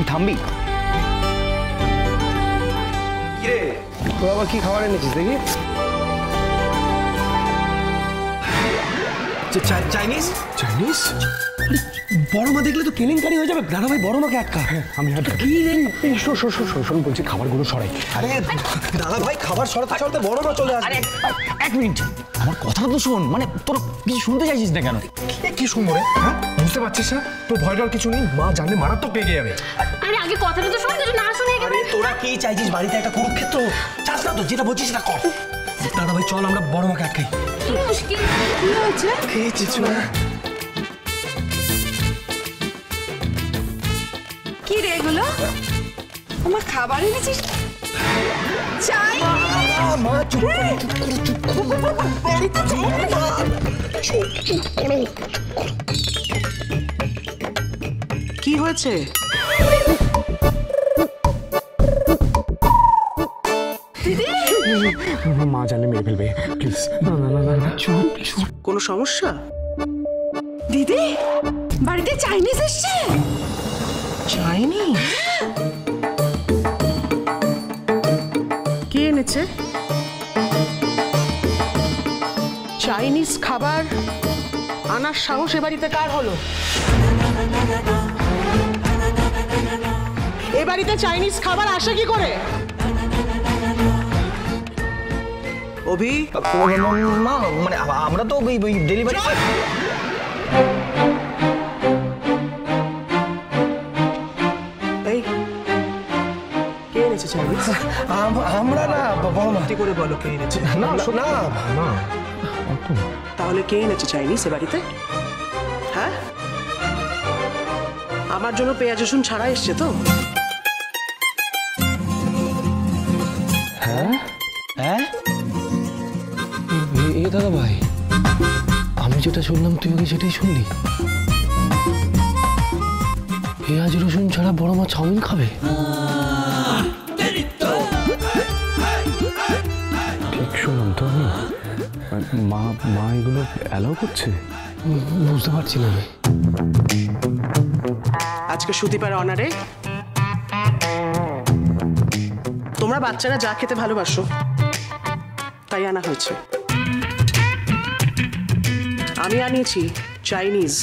থামবি? কিরে তোর আবার কি খাবার এনেছিস দেখি? চাইনিজ? চাইনিজ? বড় মা দেখলে তো কেলেঙ্কারি হয়ে যাবে। দাদা ভাই বড় মাকে আটকা। আমি কি রে? শোন বলছি খাবারগুলো সরাই। আরে দাদা ভাই খাবার সরাতে সরাতে বড় মা চলে আসবে। এক মিনিট, আমার কথাটা তো শোন। মানে তোর কিছু শুনতে চাইছিস না কেন? কি শুনবো রে? হ্যাঁ বুঝতে পারছিস না? তোর ভয় ডর কিছু নেই। মা জানলে মারাত্মক পেয়ে যাবে। আরে আগে কথাটা তো শোন, কিছু না শুনে আরে তোরা কি চাইছিস? বাড়িতে একটা কুরুক্ষেত্র চাস না তো? যেটা বলছিস সেটা কর। দাদা ভাই চল আমরা বড় মাকে আটকাই। কি মুশকিল? কি হয়েছে? কিছু না। কি রে এগুলো? আমার খাবার এনেছিস? চাই মা চুপ করো। কি হয়েছে? মা জানলে মেরে ফেলবে, প্লিজ। না চুপ চুপ। কোনো সমস্যা? দিদি বাড়িতে চাইনিজ এসছে। চাইনিজ? কে এনেছে চাইনিজ খাবার? আনার সাহস এ বাড়িতে কার হলো? এ বাড়িতে চাইনিজ খাবার আসে কি করে? অভি, মা মানে আমরা তো ওই ডেলিভারি। এই কে এনেছে চাইনিজ? আমরা না বড় মা। করে বলো কে এনেছে। না শোনা না। তাহলে কে এনেছে চাইনিজ এ বাড়িতে? হ্যাঁ, আমার জন্য পেঁয়াজ রসুন ছাড়া এসছে তো? হ্যাঁ হ্যাঁ এ দাদা ভাই, আমি যেটা শুনলাম তুই ওকে সেটাই শুনলি? পেঁয়াজ রসুন ছাড়া বড় মা চাউমিন খাবে? ঠিক শুনলাম তো আমি? মা এগুলো অ্যালাউ করছে? বুঝতে পারছি না আমি। আজকে সুদীপার অনারে তোমরা বাচ্চারা যা খেতে ভালোবাসো তাই আনা হয়েছে। আমি আনিয়েছি চাইনিজ।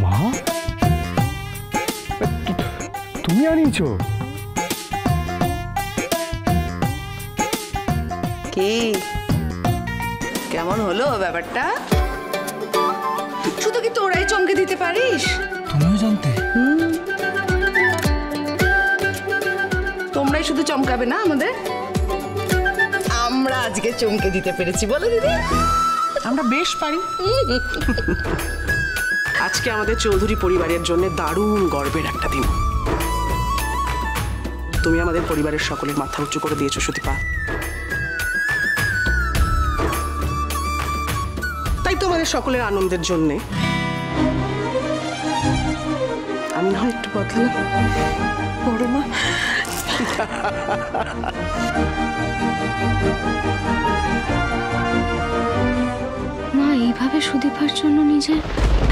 মা তুমি আনিয়েছো? কি কেমন হলো ব্যাপারটা? শুধু কি তোরাই চমকে দিতে পারিস? তুমিও জানতে? তোমরাই শুধু চমকাবে না আমাদের? আমরা আজকে চমকে দিতে পেরেছি বলো দিদি? আমরা বেশ পারি। আজকে আমাদের চৌধুরী পরিবারের জন্য দারুণ গর্বের একটা দিন। তুমি আমাদের পরিবারের সকলের মাথা উঁচু করে দিয়েছো সুদীপা। তাই তোমাদের সকলের আনন্দের জন্য আমি না হয় একটু বদলালাম। বড় মা মা এইভাবে সুদীপার জন্য নিজের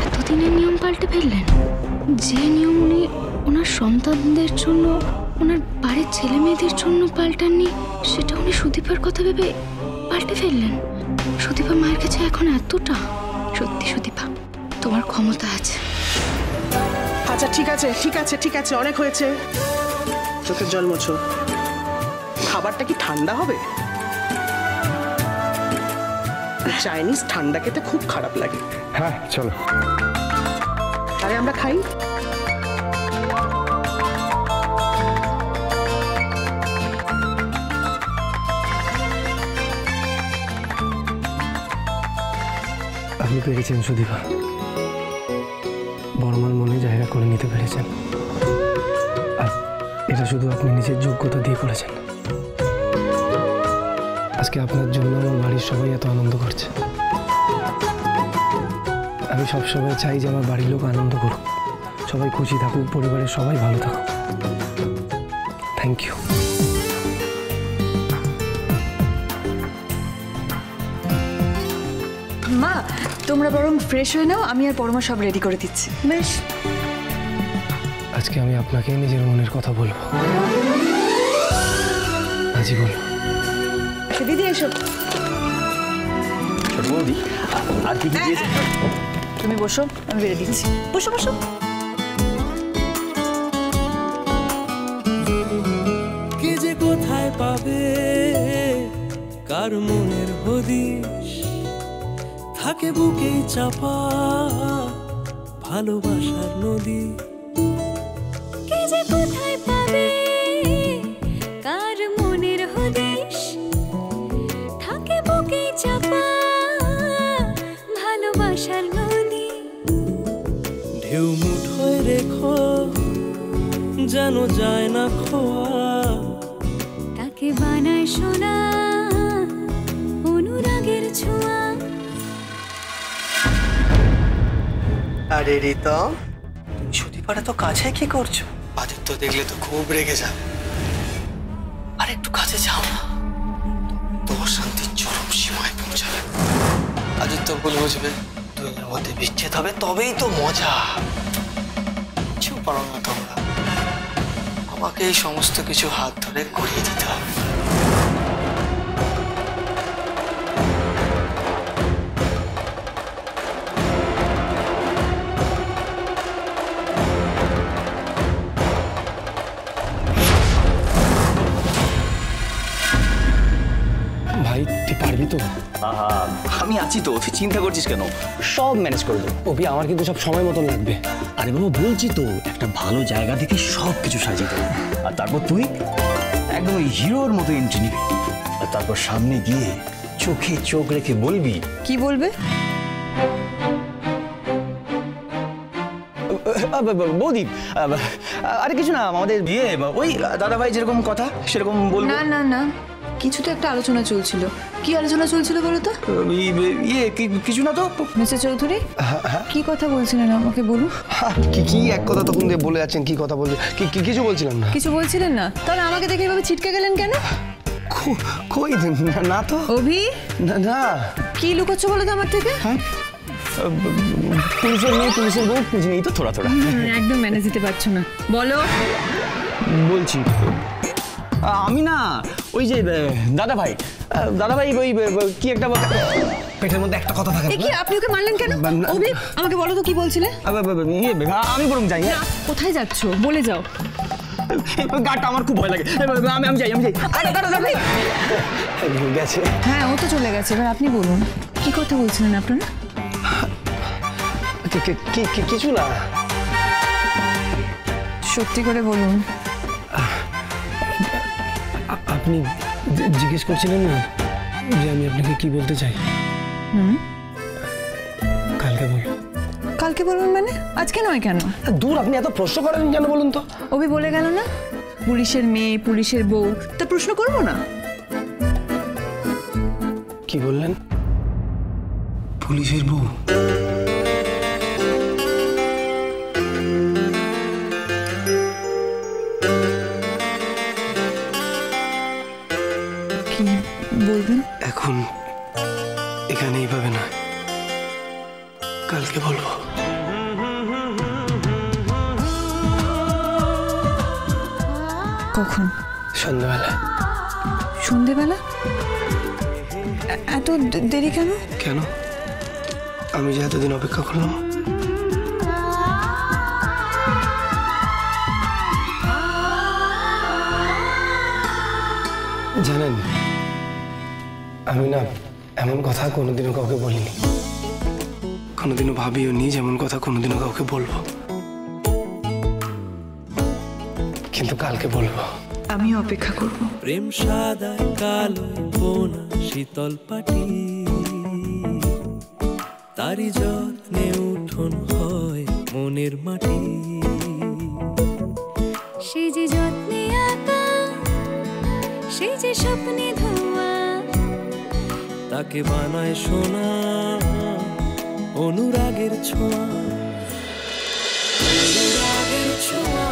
এতদিনের নিয়ম পাল্টে ফেললেন? যে নিয়ম উনি ওনার সন্তানদের জন্য, ওনার বাড়ির ছেলে মেয়েদের জন্য পাল্টাননি, সেটা উনি সুদীপার কথা ভেবে পাল্টে ফেললেন। সুদীপা মায়ের কাছে এখন এতটা। সত্যি সুদীপা, তোমার ক্ষমতা আছে। আচ্ছা ঠিক আছে ঠিক আছে ঠিক আছে, অনেক হয়েছে। চোখের জল মোছো। খাবারটা কি ঠান্ডা হবে? চাইনিজ ঠান্ডা খেতে খুব খারাপ লাগে। হ্যাঁ চলো। আরে আমরা খাই। আপনি পেরেছেন সুদীপা, বড় মার মনে জায়গা করে নিতে পেরেছেন। আর এটা শুধু আপনি নিজের যোগ্যতা দিয়ে করেছেন। আজকে আপনার জন্য আমার বাড়ির সবাই এত আনন্দ করছে। আমি সবসময় চাই যে আমার বাড়ির লোক আনন্দ করুক, সবাই খুশি থাকুক, পরিবারের সবাই ভালো থাকুক। Thank you. মা তোমরা বরং ফ্রেশ হয়ে নাও, আমি আর পরমা সব রেডি করে দিচ্ছি। বেশ, আজকে আমি আপনাকে নিজের মনের কথা বলবো, আজই বলবো। দিদি এসো। ছোট বৌদি আর কি কি দিয়েছে? তুমি বসো, আমি বেড়ে দিচ্ছি। বসো বসো। কে যে কোথায় পাবে কার মনের হদিশ, থাকে বুকেই চাপা ভালোবাসার নদী। কে যে কোথায় পাবে কার মনের হদিশ, থাকে বুকেই চাপা ভালোবাসার নদী। ঢেউ মুঠোয় রেখো যেন যায় না খোয়া, তাকে বানায় সোনা অনুরাগের ছোঁয়া। আরে রিতম, তুমি সুদীপাড়া তো কাছে কি করছো? আদিত্য দেখলে তো খুব রেগে যাবে। আর একটু কাছে যাও না, তো অশান্তির চরম সীমায় পৌঁছাবে। আদিত্য ভুল বুঝবে, দুজনের মধ্যে বিচ্ছেদ হবে, তবেই তো মজা। কিছু পারো না তোমরা, আমাকে এই সমস্ত কিছু হাত ধরে করিয়ে দিতে হবে। ভাই তুই পারবি তো? আমি আছি তো, তুই চিন্তা করছিস কেন? সব ম্যানেজ করে দেবো। অভি আমার কিন্তু সব সময় মতন লাগবে। আরে বাবা বলছি তো, একটা ভালো জায়গা থেকে সব কিছু সাজিয়ে দেবো। আর তারপর তুই একদম ওই হিরোর মতো এন্ট্রি নিবি। আর তারপর সামনে গিয়ে চোখে চোখ রেখে বলবি। কি বলবে? বৌদি আরে কিছু না, আমাদের বিয়ে ওই দাদা ভাই যেরকম কথা সেরকম বলবো। না না না, কিছু তো একটা আলোচনা চলছিল। কি আলোচনা চলছিল বলো তো? কিছু না তো। মিস্টার চৌধুরী, কি কথা বলছিলেন আমাকে বলুন। কি এক কথা তখন দিয়ে বলে যাচ্ছেন, কি কথা বলছেন? কিছু বলছিলাম না। কিছু বলছিলেন না? তাহলে আমাকে দেখে এভাবে ছিটকে গেলেন কেন? কই না তো। অভি, না কি লুকোচ্ছ বলো তো আমার থেকে? পুলিশের মেয়ে, পুলিশের বউ, পুলিশ নেই তো থোড়া থোড়া। একদম ম্যানেজ দিতে পারছো না, বলো। বলছি আমি না, ওই যে দাদা ভাই ওই কি একটা পেটের মধ্যে একটা কথা থাকে। কি আপনি ওকে মারলেন কেন? অভি আমাকে বলো তো কি বলছিলে? আমি বরং যাই। কোথায় যাচ্ছ বলে যাও। গাটা আমার খুব ভয় লাগে। আমি যাই। গেছে। হ্যাঁ ও তো চলে গেছে, এবার আপনি বলুন কি কথা বলছিলেন আপনারা? কিছু না। সত্যি করে বলুন। আপনি জিজ্ঞেস করছিলেন না যে আমি আপনাকে কি বলতে চাই? কালকে বলবো। কালকে বলবেন মানে? আজকে নয় কেন? দূর, আপনি এত প্রশ্ন করেন কেন বলুন তো? অভি বলে গেল না পুলিশের মেয়ে, পুলিশের বউ, তা প্রশ্ন করবো না? কি বললেন? পুলিশের বউ? কি বলবেন? এখন এখানে এইভাবে না, কালকে বলবো। কখন? সন্ধ্যাবেলা। সন্ধেবেলা? এত দেরি কেন? কেন? আমি যে এতদিন অপেক্ষা করলাম। জানেন, আমি না এমন কথা কোনোদিনও কাউকে বলিনি, কোনোদিনও ভাবিও নি যেমন কথা কোনোদিনও কাউকে বলবো, কিন্তু কালকে বলবো। আমি অপেক্ষা করব। প্রেম সাদায় কালো বোনা শীতল পাটি, তারি যত্নে উঠোন হয় মনের মাটি। সে যে যত্নে আঁকা, সে যে স্বপ্নে ধোয়া, তাকে বানায় সোনা অনুরাগের ছোঁয়া। অনুরাগের ছোঁয়া।